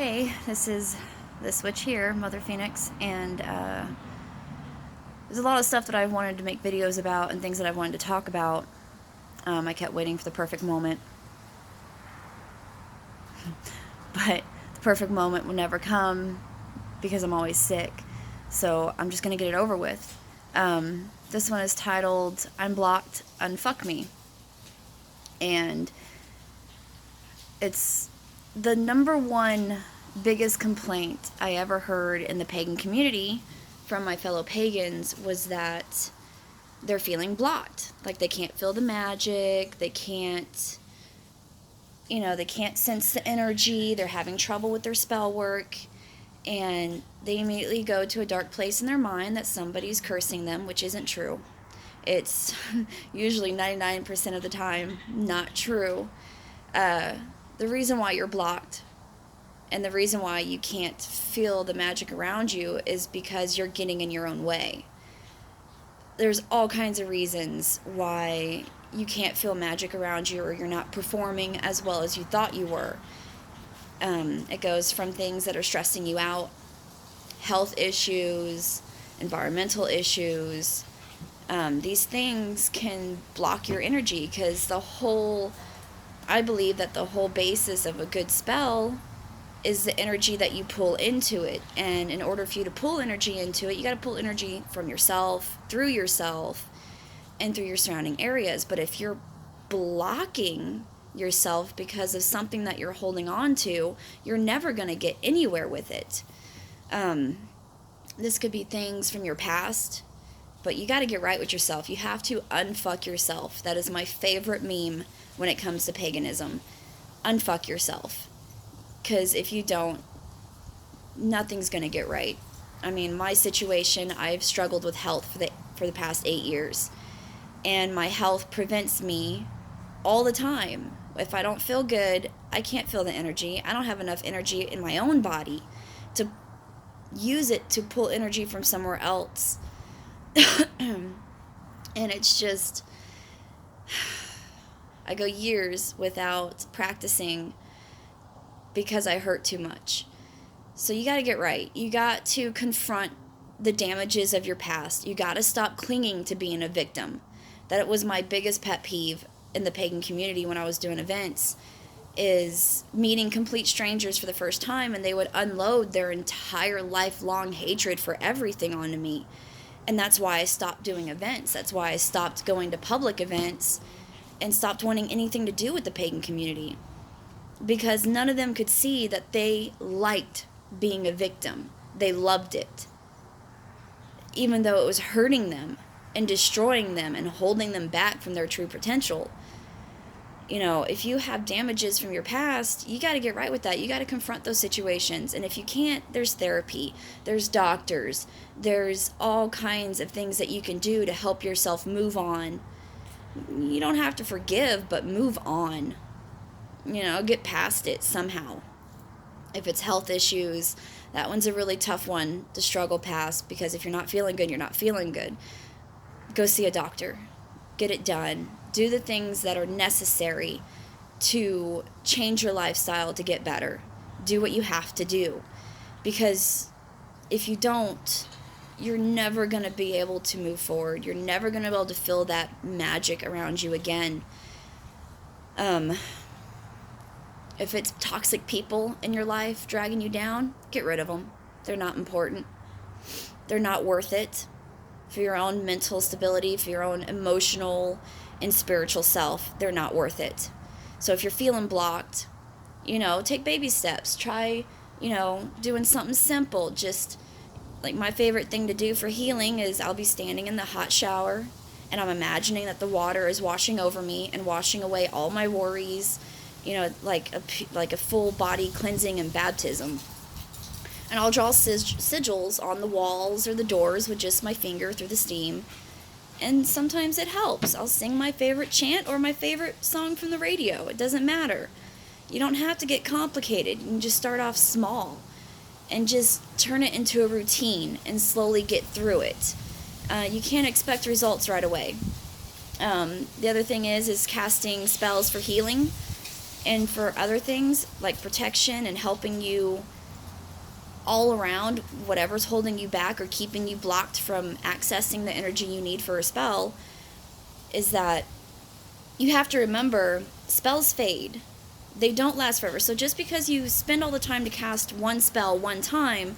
Hey, this is this witch here, Mother Phoenix, and there's a lot of stuff that I've wanted to make videos about and things that I've wanted to talk about. I kept waiting for the perfect moment, but the perfect moment will never come because I'm always sick, so I'm just going to get it over with. This one is titled, Unblocked, Unfuck Me, and it's the number one biggest complaint I ever heard in the pagan community from my fellow pagans was that they're feeling blocked. Like they can't feel the magic, they can't sense the energy, they're having trouble with their spell work, and they immediately go to a dark place in their mind that somebody's cursing them, which isn't true. It's usually 99% of the time not true. The reason why you're blocked and the reason why you can't feel the magic around you is because you're getting in your own way. There's all kinds of reasons why you can't feel magic around you or you're not performing as well as you thought you were. It goes from things that are stressing you out, health issues, environmental issues. These things can block your energy because I believe that the whole basis of a good spell is the energy that you pull into it. And in order for you to pull energy into it, you got to pull energy from yourself, and through your surrounding areas. But if you're blocking yourself because of something that you're holding on to, you're never going to get anywhere with it. This could be things from your past, but you got to get right with yourself. You have to unfuck yourself. That is my favorite meme when it comes to paganism. Unfuck yourself. Because if you don't, nothing's going to get right. I mean, my situation, I've struggled with health for the past 8 years. And my health prevents me all the time. If I don't feel good, I can't feel the energy. I don't have enough energy in my own body to use it to pull energy from somewhere else. And it's just, I go years without practicing because I hurt too much. So you got to get right. You got to confront the damages of your past. You got to stop clinging to being a victim. That was my biggest pet peeve in the pagan community when I was doing events, is meeting complete strangers for the first time and they would unload their entire lifelong hatred for everything onto me. And that's why I stopped doing events. That's why I stopped going to public events and stopped wanting anything to do with the pagan community. Because none of them could see that they liked being a victim. They loved it. Even though it was hurting them and destroying them and holding them back from their true potential. If you have damages from your past, you got to get right with that. You got to confront those situations. And if you can't, there's therapy. There's doctors. There's all kinds of things that you can do to help yourself move on. You don't have to forgive, but move on. Get past it somehow. If it's health issues, that one's a really tough one to struggle past, because if you're not feeling good, you're not feeling good. Go see a doctor. Get it done. Do the things that are necessary to change your lifestyle to get better. Do what you have to do. Because if you don't, you're never going to be able to move forward. You're never going to be able to feel that magic around you again. If it's toxic people in your life dragging you down, get rid of them. They're not important. They're not worth it for your own mental stability, for your own emotional and spiritual self. They're not worth it. So if you're feeling blocked, take baby steps. Try, doing something simple. Just like my favorite thing to do for healing is I'll be standing in the hot shower and I'm imagining that the water is washing over me and washing away all my worries, like a full body cleansing and baptism. And I'll draw sigils on the walls or the doors with just my finger through the steam. And sometimes it helps. I'll sing my favorite chant or my favorite song from the radio. It doesn't matter. You don't have to get complicated. You can just start off small and just turn it into a routine and slowly get through it. You can't expect results right away. The other thing is casting spells for healing. And for other things, like protection and helping you all around, whatever's holding you back or keeping you blocked from accessing the energy you need for a spell, is that you have to remember spells fade. They don't last forever. So just because you spend all the time to cast one spell one time,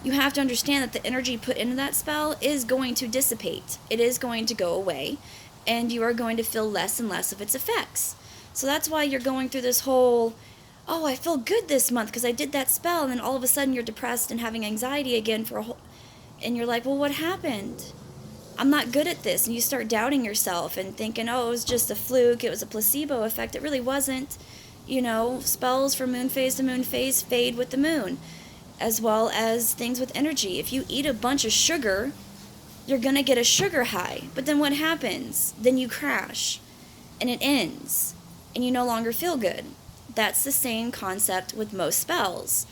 you have to understand that the energy put into that spell is going to dissipate. It is going to go away, and you are going to feel less and less of its effects. So that's why you're going through this whole, oh, I feel good this month because I did that spell, and then all of a sudden you're depressed and having anxiety again for a whole, and you're like, well, what happened? I'm not good at this. And you start doubting yourself and thinking, oh, it was just a fluke, it was a placebo effect. It really wasn't. You know, spells from moon phase to moon phase fade with the moon, as well as things with energy. If you eat a bunch of sugar, you're going to get a sugar high. But then what happens? Then you crash, and it ends, and you no longer feel good. That's the same concept with most spells.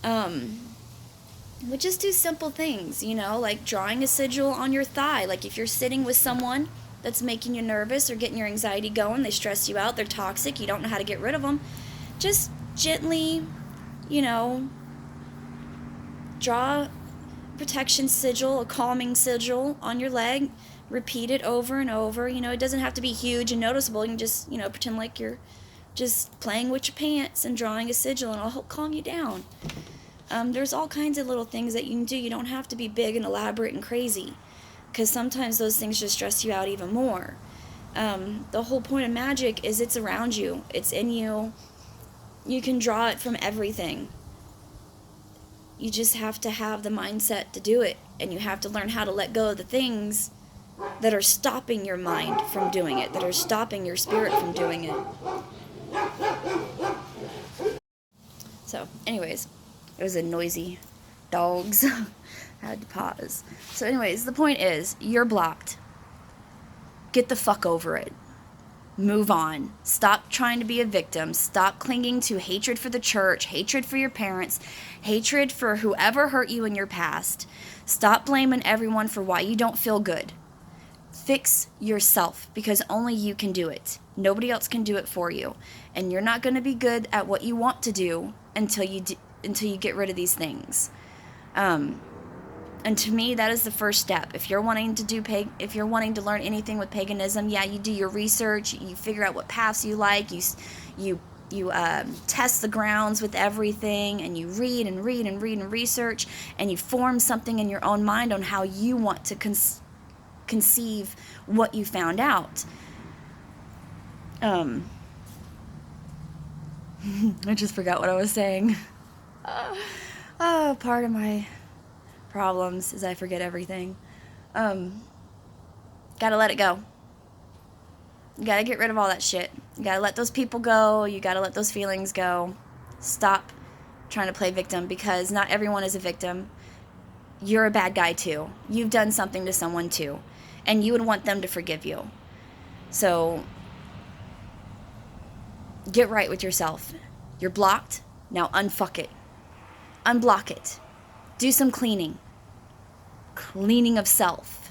We just do simple things, you know, like drawing a sigil on your thigh. Like if you're sitting with someone that's making you nervous or getting your anxiety going, they stress you out, they're toxic, you don't know how to get rid of them, just gently, you know, draw a protection sigil, a calming sigil on your leg, repeat it over and over. You know, it doesn't have to be huge and noticeable. You can just, you know, pretend like you're just playing with your pants and drawing a sigil, and it'll help calm you down. There's all kinds of little things that you can do. You don't have to be big and elaborate and crazy, because sometimes those things just stress you out even more. The whole point of magic is it's around you. It's in you. You can draw it from everything. You just have to have the mindset to do it, and you have to learn how to let go of the things that are stopping your mind from doing it, that are stopping your spirit from doing it. So, anyways, it was a noisy dogs. I had to pause. So anyways, the point is, you're blocked. Get the fuck over it. Move on. Stop trying to be a victim. Stop clinging to hatred for the church, hatred for your parents, hatred for whoever hurt you in your past. Stop blaming everyone for why you don't feel good. Fix yourself, because only you can do it. Nobody else can do it for you. And you're not going to be good at what you want to do until you get rid of these things. And to me, that is the first step. If you're wanting to learn anything with paganism, yeah, you do your research, you figure out what paths you like, you test the grounds with everything, and you read and read and read and research, and you form something in your own mind on how you want to conceive what you found out. I just forgot what I was saying. Part of my problems is I forget everything. Gotta let it go. You gotta get rid of all that shit. You gotta let those people go. You gotta let those feelings go. Stop trying to play victim, because not everyone is a victim. You're a bad guy too. You've done something to someone too, and you would want them to forgive you. So get right with yourself. You're blocked. Now unfuck it. Unblock it. Do some cleaning. Cleaning of self.